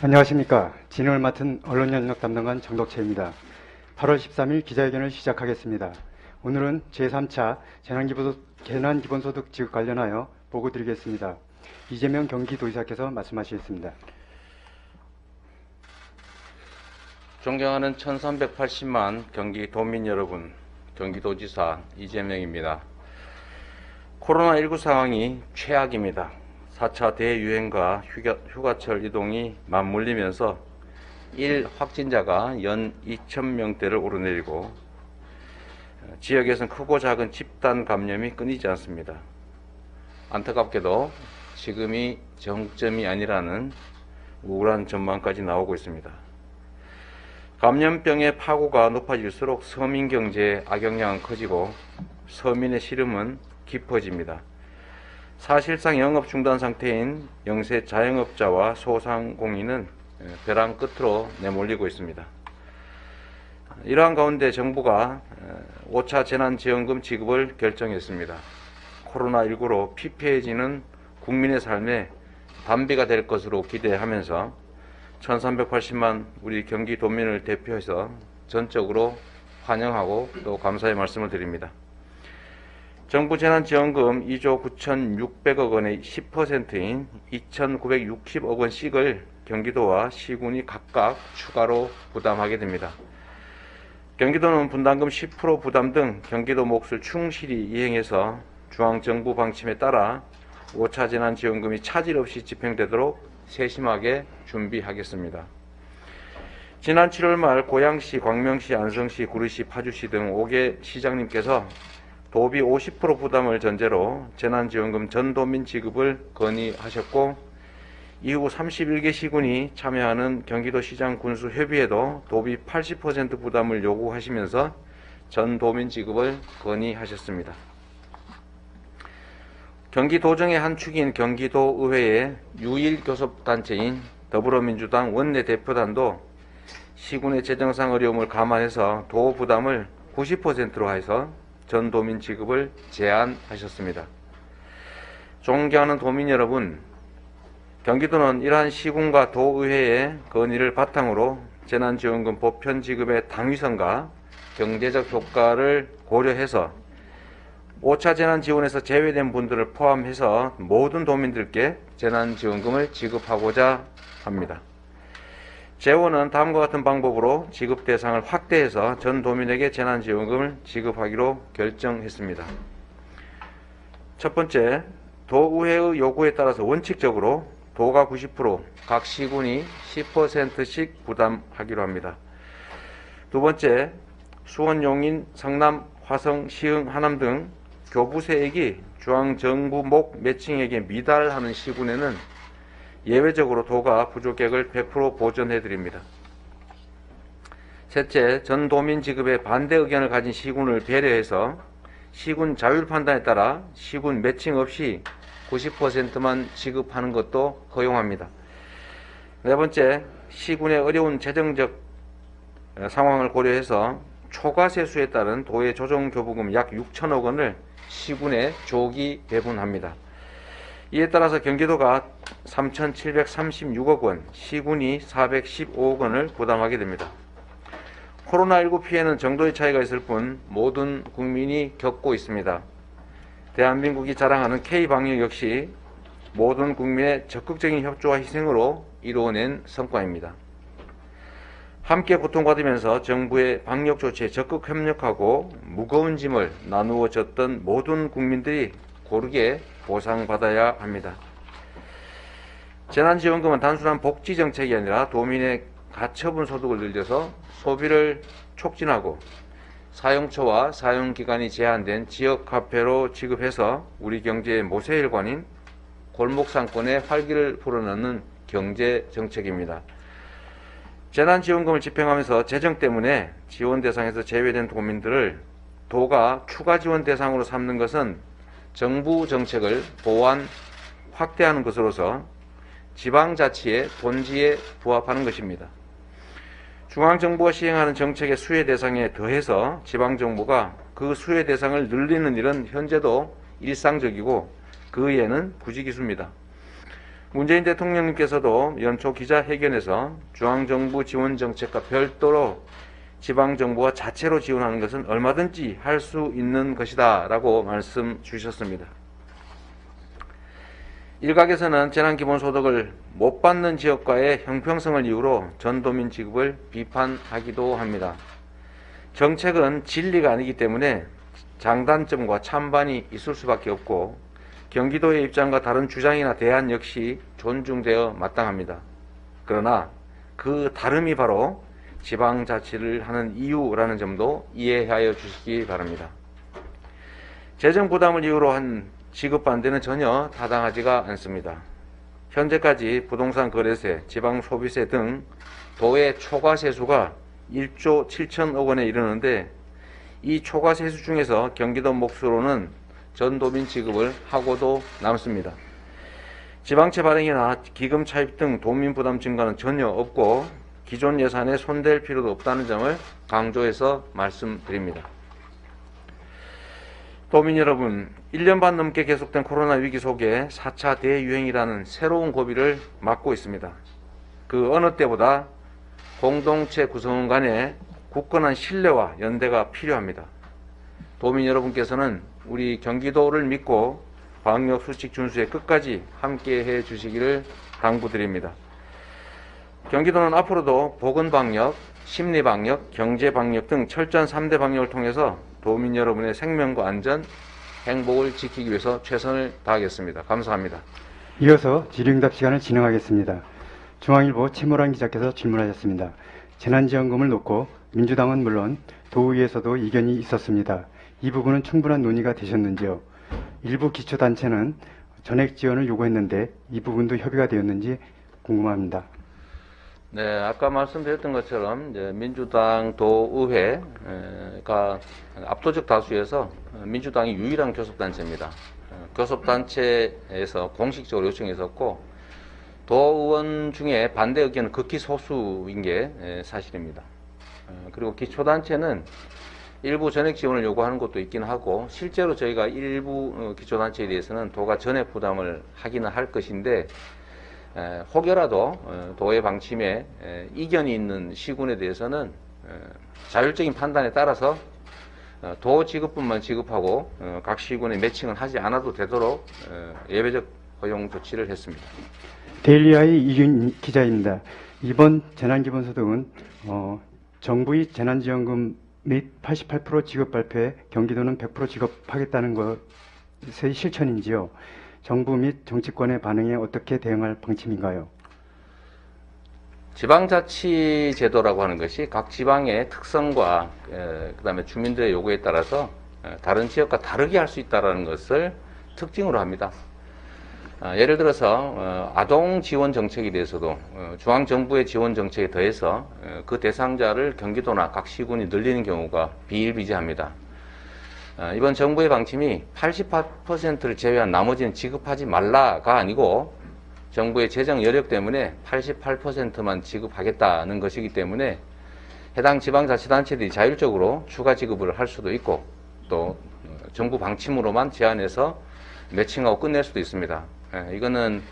안녕하십니까. 진행을 맡은 언론연역 담당관 정덕채입니다. 8월 13일 기자회견을 시작하겠습니다. 오늘은 제3차 재난기본소득 지급 관련하여 보고 드리겠습니다. 이재명 경기도지사께서 말씀하시겠습니다. 존경하는 1380만 경기도민 여러분, 경기도지사 이재명입니다. 코로나19 상황이 최악입니다. 4차 대유행과 휴가철 이동이 맞물리면서 1 확진자가 연 2,000명대를 오르내리고 지역에서는 크고 작은 집단 감염이 끊이지 않습니다. 안타깝게도 지금이 정점이 아니라는 우울한 전망까지 나오고 있습니다. 감염병의 파고가 높아질수록 서민 경제에 악영향은 커지고 서민의 시름은 깊어집니다. 사실상 영업 중단 상태인 영세 자영업자와 소상공인은 벼랑 끝으로 내몰리고 있습니다. 이러한 가운데 정부가 5차 재난지원금 지급을 결정했습니다. 코로나19로 피폐해지는 국민의 삶에 단비가 될 것으로 기대하면서 1380만 우리 경기도민을 대표해서 전적으로 환영하고 또 감사의 말씀을 드립니다. 정부 재난지원금 2조 9,600억 원의 10%인 2,960억 원씩을 경기도와 시군이 각각 추가로 부담하게 됩니다. 경기도는 분담금 10% 부담 등 경기도 몫을 충실히 이행해서 중앙정부 방침에 따라 5차 재난지원금이 차질 없이 집행되도록 세심하게 준비하겠습니다. 지난 7월 말 고양시, 광명시, 안성시, 구리시, 파주시 등 5개 시장님께서 도비 50% 부담을 전제로 재난지원금 전도민 지급을 건의하셨고 이후 31개 시군이 참여하는 경기도시장 군수협의회도 도비 80% 부담을 요구하시면서 전도민 지급을 건의하셨습니다. 경기도정의 한 축인 경기도의회의 유일교섭단체인 더불어민주당 원내대표단도 시군의 재정상 어려움을 감안해서 도 부담을 90%로 해서 전도민 지급을 제안하셨습니다. 존경하는 도민 여러분, 경기도는 이러한 시군과 도의회의 건의를 바탕으로 재난지원금 보편 지급의 당위성과 경제적 효과를 고려해서 5차 재난지원에서 제외된 분들을 포함해서 모든 도민들께 재난지원금을 지급하고자 합니다. 재원은 다음과 같은 방법으로 지급 대상을 확대해서 전 도민에게 재난지원금을 지급하기로 결정했습니다. 첫 번째, 도의회의 요구에 따라서 원칙적으로 도가 90%, 각 시군이 10%씩 부담하기로 합니다. 두 번째, 수원, 용인, 성남, 화성, 시흥, 하남 등 교부세액이 중앙정부 목 매칭액에 미달하는 시군에는 예외적으로 도가 부족액을 100% 보전해 드립니다. 셋째, 전도민 지급에 반대 의견을 가진 시군을 배려해서 시군 자율 판단에 따라 시군 매칭 없이 90%만 지급하는 것도 허용합니다. 네 번째, 시군의 어려운 재정적 상황을 고려해서 초과세수에 따른 도의 조정교부금 약 6천억 원을 시군에 조기 배분합니다. 이에 따라서 경기도가 3,736억 원, 시군이 415억 원을 부담하게 됩니다. 코로나19 피해는 정도의 차이가 있을 뿐 모든 국민이 겪고 있습니다. 대한민국이 자랑하는 K방역 역시 모든 국민의 적극적인 협조와 희생으로 이루어낸 성과입니다. 함께 고통받으면서 정부의 방역 조치에 적극 협력하고 무거운 짐을 나누어 졌던 모든 국민들이 고르게 보상받아야 합니다. 재난지원금은 단순한 복지정책이 아니라 도민의 가처분 소득을 늘려서 소비를 촉진하고 사용처와 사용기간이 제한된 지역화폐로 지급해서 우리 경제의 모세혈관인 골목상권에 활기를 불어넣는 경제정책입니다. 재난지원금을 집행하면서 재정 때문에 지원 대상에서 제외된 도민들을 도가 추가 지원 대상으로 삼는 것은 정부 정책을 보완, 확대하는 것으로서 지방자치의 본질에 부합하는 것입니다. 중앙정부가 시행하는 정책의 수혜 대상에 더해서 지방정부가 그 수혜 대상을 늘리는 일은 현재도 일상적이고 그 예는 부지기수입니다. 문재인 대통령님께서도 연초 기자회견에서 중앙정부 지원 정책과 별도로 지방정부가 자체로 지원하는 것은 얼마든지 할 수 있는 것이다 라고 말씀 주셨습니다. 일각에서는 재난기본소득을 못 받는 지역과의 형평성을 이유로 전도민 지급을 비판하기도 합니다. 정책은 진리가 아니기 때문에 장단점과 찬반이 있을 수밖에 없고 경기도의 입장과 다른 주장이나 대안 역시 존중되어 마땅합니다. 그러나 그 다름이 바로 지방자치를 하는 이유라는 점도 이해하여 주시기 바랍니다. 재정 부담을 이유로 한 지급 반대는 전혀 타당하지가 않습니다. 현재까지 부동산 거래세, 지방 소비세 등 도의 초과세수가 1조 7천억 원에 이르는데 이 초과세수 중에서 경기도 몫으로는 전도민 지급을 하고도 남습니다. 지방채 발행이나 기금 차입 등 도민 부담 증가는 전혀 없고 기존 예산에 손댈 필요도 없다는 점을 강조해서 말씀드립니다. 도민 여러분, 1년 반 넘게 계속된 코로나 위기 속에 4차 대유행이라는 새로운 고비를 맞고 있습니다. 그 어느 때보다 공동체 구성원 간의 굳건한 신뢰와 연대가 필요합니다. 도민 여러분께서는 우리 경기도를 믿고 방역수칙 준수에 끝까지 함께해 주시기를 당부드립니다. 경기도는 앞으로도 보건방역, 심리방역, 경제방역 등 철저한 3대 방역을 통해서 도민 여러분의 생명과 안전, 행복을 지키기 위해서 최선을 다하겠습니다. 감사합니다. 이어서 질의응답 시간을 진행하겠습니다. 중앙일보 최모란 기자께서 질문하셨습니다. 재난지원금을 놓고 민주당은 물론 도의회에서도 이견이 있었습니다. 이 부분은 충분한 논의가 되셨는지요? 일부 기초단체는 전액 지원을 요구했는데 이 부분도 협의가 되었는지 궁금합니다. 네, 아까 말씀드렸던 것처럼 이제 민주당 도의회가 압도적 다수에서 민주당이 유일한 교섭단체입니다. 교섭단체에서 공식적으로 요청했었고 도의원 중에 반대 의견은 극히 소수인 게 사실입니다. 그리고 기초단체는 일부 전액 지원을 요구하는 것도 있긴 하고 실제로 저희가 일부 기초단체에 대해서는 도가 전액 부담을 하기는 할 것인데 혹여라도 도의 방침에 이견이 있는 시군에 대해서는 자율적인 판단에 따라서 도 지급분만 지급하고 각 시군에 매칭을 하지 않아도 되도록 예외적 허용 조치를 했습니다. 데일리아의 이균 기자입니다. 이번 재난기본소득은 정부의 재난지원금 및 88% 지급 발표에 경기도는 100% 지급하겠다는 것의 실천인지요? 정부 및 정치권의 반응에 어떻게 대응할 방침인가요? 지방자치 제도라고 하는 것이 각 지방의 특성과 그다음에 주민들의 요구에 따라서 다른 지역과 다르게 할 수 있다는 것을 특징으로 합니다. 예를 들어서 아동 지원 정책에 대해서도 중앙정부의 지원 정책에 더해서 그 대상자를 경기도나 각 시군이 늘리는 경우가 비일비재합니다. 이번 정부의 방침이 88%를 제외한 나머지는 지급하지 말라가 아니고 정부의 재정 여력 때문에 88%만 지급하겠다는 것이기 때문에 해당 지방자치단체들이 자율적으로 추가 지급을 할 수도 있고 또 정부 방침으로만 제한해서 매칭하고 끝낼 수도 있습니다. 이거는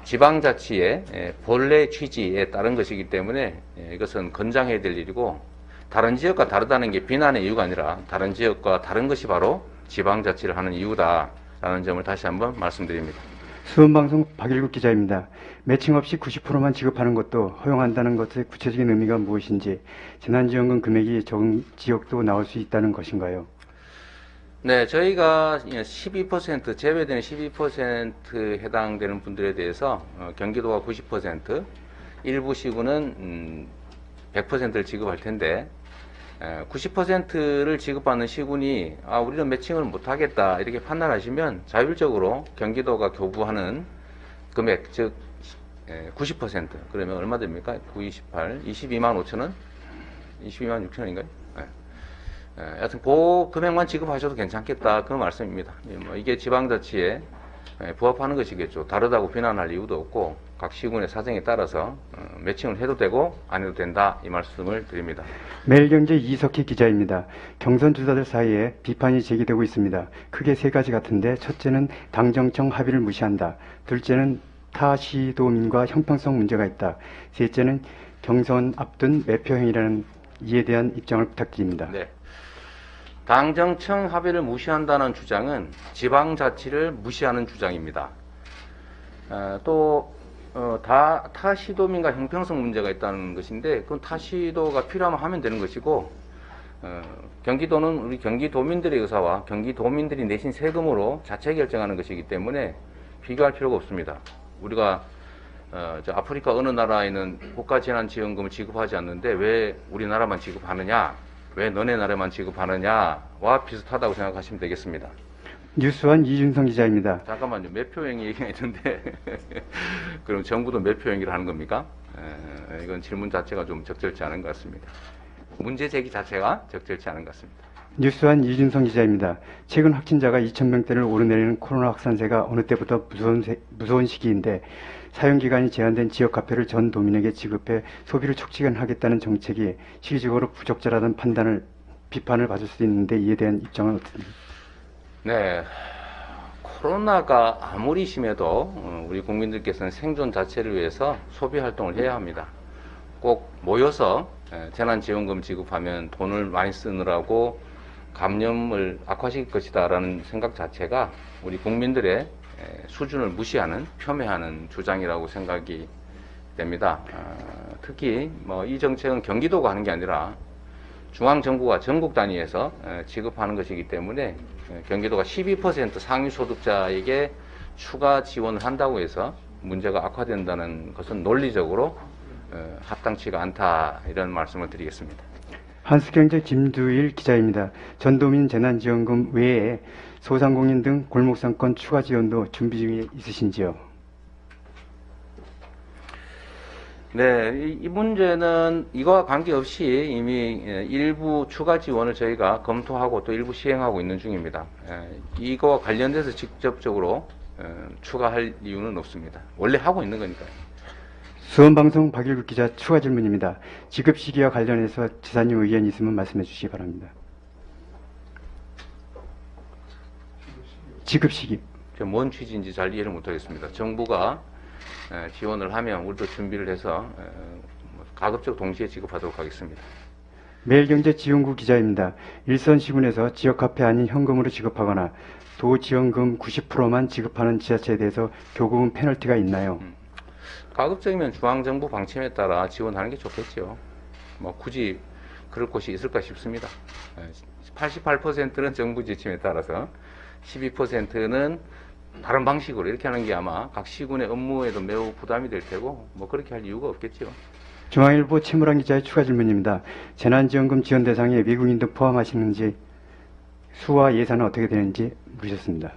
지방자치의 본래 취지에 따른 것이기 때문에 이것은 건장해야 될 일이고 다른 지역과 다르다는 게 비난의 이유가 아니라 다른 지역과 다른 것이 바로 지방자치를 하는 이유다라는 점을 다시 한번 말씀드립니다. 수원방송 박일국 기자입니다. 매칭 없이 90%만 지급하는 것도 허용한다는 것의 구체적인 의미가 무엇인지, 재난지원금 금액이 적은 지역도 나올 수 있다는 것인가요? 네, 저희가 12% 제외되는 12% 해당되는 분들에 대해서 경기도가 90%, 일부 시군은 100%를 지급할 텐데 90%를 지급받는 시군이 우리는 매칭을 못하겠다 이렇게 판단하시면 자율적으로 경기도가 교부하는 금액 즉 90% 그러면 얼마 됩니까? 9, 28, 22만 5천 원? 22만 6천 원인가요? 여하튼 그 금액만 지급하셔도 괜찮겠다 그 말씀입니다. 이게 지방자치에 부합하는 것이겠죠. 다르다고 비난할 이유도 없고 각 시군의 사정에 따라서 매칭을 해도 되고 안 해도 된다 이 말씀을 드립니다. 매일경제 이석희 기자입니다. 경선 주자들 사이에 비판이 제기되고 있습니다. 크게 세 가지 같은데 첫째는 당정청 합의를 무시한다. 둘째는 타시도민과 형평성 문제가 있다. 셋째는 경선 앞둔 매표행위라는 이에 대한 입장을 부탁드립니다. 네. 당정청 합의를 무시한다는 주장은 지방자치를 무시하는 주장입니다. 타시도민과 형평성 문제가 있다는 것인데, 그건 타시도가 필요하면 하면 되는 것이고, 경기도는 우리 경기도민들의 의사와 경기도민들이 내신 세금으로 자체 결정하는 것이기 때문에 비교할 필요가 없습니다. 우리가 아프리카 어느 나라에는 국가재난지원금을 지급하지 않는데 왜 우리나라만 지급하느냐, 왜 너네 나라만 지급하느냐와 비슷하다고 생각하시면 되겠습니다. 뉴스원 이준성 기자입니다. 잠깐만요. 매표행위 얘기가 있는데 그럼 정부도 매표행위를 하는 겁니까? 이건 질문 자체가 좀 적절치 않은 것 같습니다. 문제 제기 자체가 적절치 않은 것 같습니다. 뉴스원 이준성 기자입니다. 최근 확진자가 2,000명대를 오르내리는 코로나 확산세가 어느 때보다 무서운 시기인데 사용기간이 제한된 지역 화폐를 전 도민에게 지급해 소비를 촉진하겠다는 정책이 시기적으로 부적절하다는 비판을 받을 수 있는데 이에 대한 입장은 어떻습니까? 네, 코로나가 아무리 심해도 우리 국민들께서는 생존 자체를 위해서 소비 활동을 해야 합니다. 꼭 모여서 재난지원금 지급하면 돈을 많이 쓰느라고 감염을 악화시킬 것이다 라는 생각 자체가 우리 국민들의 수준을 무시하는, 폄훼하는 주장이라고 생각이 됩니다. 특히 이 정책은 경기도가 하는 게 아니라 중앙정부가 전국 단위에서 지급하는 것이기 때문에 경기도가 12% 상위 소득자에게 추가 지원을 한다고 해서 문제가 악화된다는 것은 논리적으로 합당치가 않다, 이런 말씀을 드리겠습니다. 한스경제 김두일 기자입니다. 전도민 재난지원금 외에 소상공인 등 골목상권 추가 지원도 준비 중에 있으신지요? 네, 이 문제는 이거와 관계없이 이미 일부 추가 지원을 저희가 검토하고 또 일부 시행하고 있는 중입니다. 이거와 관련돼서 직접적으로 추가할 이유는 없습니다. 원래 하고 있는 거니까요. 수원방송 박일국 기자 추가 질문입니다. 지급 시기와 관련해서 지사님 의견이 있으면 말씀해 주시기 바랍니다. 지급 시기. 뭔 취지인지 잘 이해를 못하겠습니다. 정부가 지원을 하면 우리도 준비를 해서 가급적 동시에 지급하도록 하겠습니다. 매일경제지원구 기자입니다. 일선 시군에서 지역화폐 아닌 현금으로 지급하거나 도지원금 90%만 지급하는 지자체에 대해서 교부금 페널티가 있나요? 가급적이면 중앙정부 방침에 따라 지원하는 게 좋겠죠. 굳이 그럴 곳이 있을까 싶습니다. 88%는 정부 지침에 따라서 12%는 다른 방식으로 이렇게 하는 게 아마 각 시군의 업무에도 매우 부담이 될 테고 그렇게 할 이유가 없겠죠. 중앙일보 최무란 기자의 추가 질문입니다. 재난지원금 지원 대상에 외국인도 포함하시는지 수와 예산은 어떻게 되는지 물으셨습니다.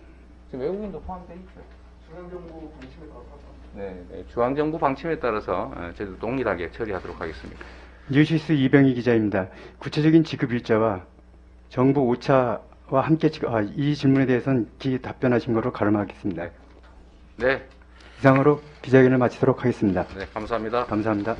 지금 외국인도 포함되어 있죠. 중앙정부 방침에 따라서. 네, 중앙정부 방침에 따라서 저희도 동일하게 처리하도록 하겠습니다. 뉴시스 이병희 기자입니다. 구체적인 지급 일자와 정부 오차와 함께 이 질문에 대해서는 답변하신 것으로 가름하겠습니다. 네. 이상으로 기자회견을 마치도록 하겠습니다. 네, 감사합니다. 감사합니다.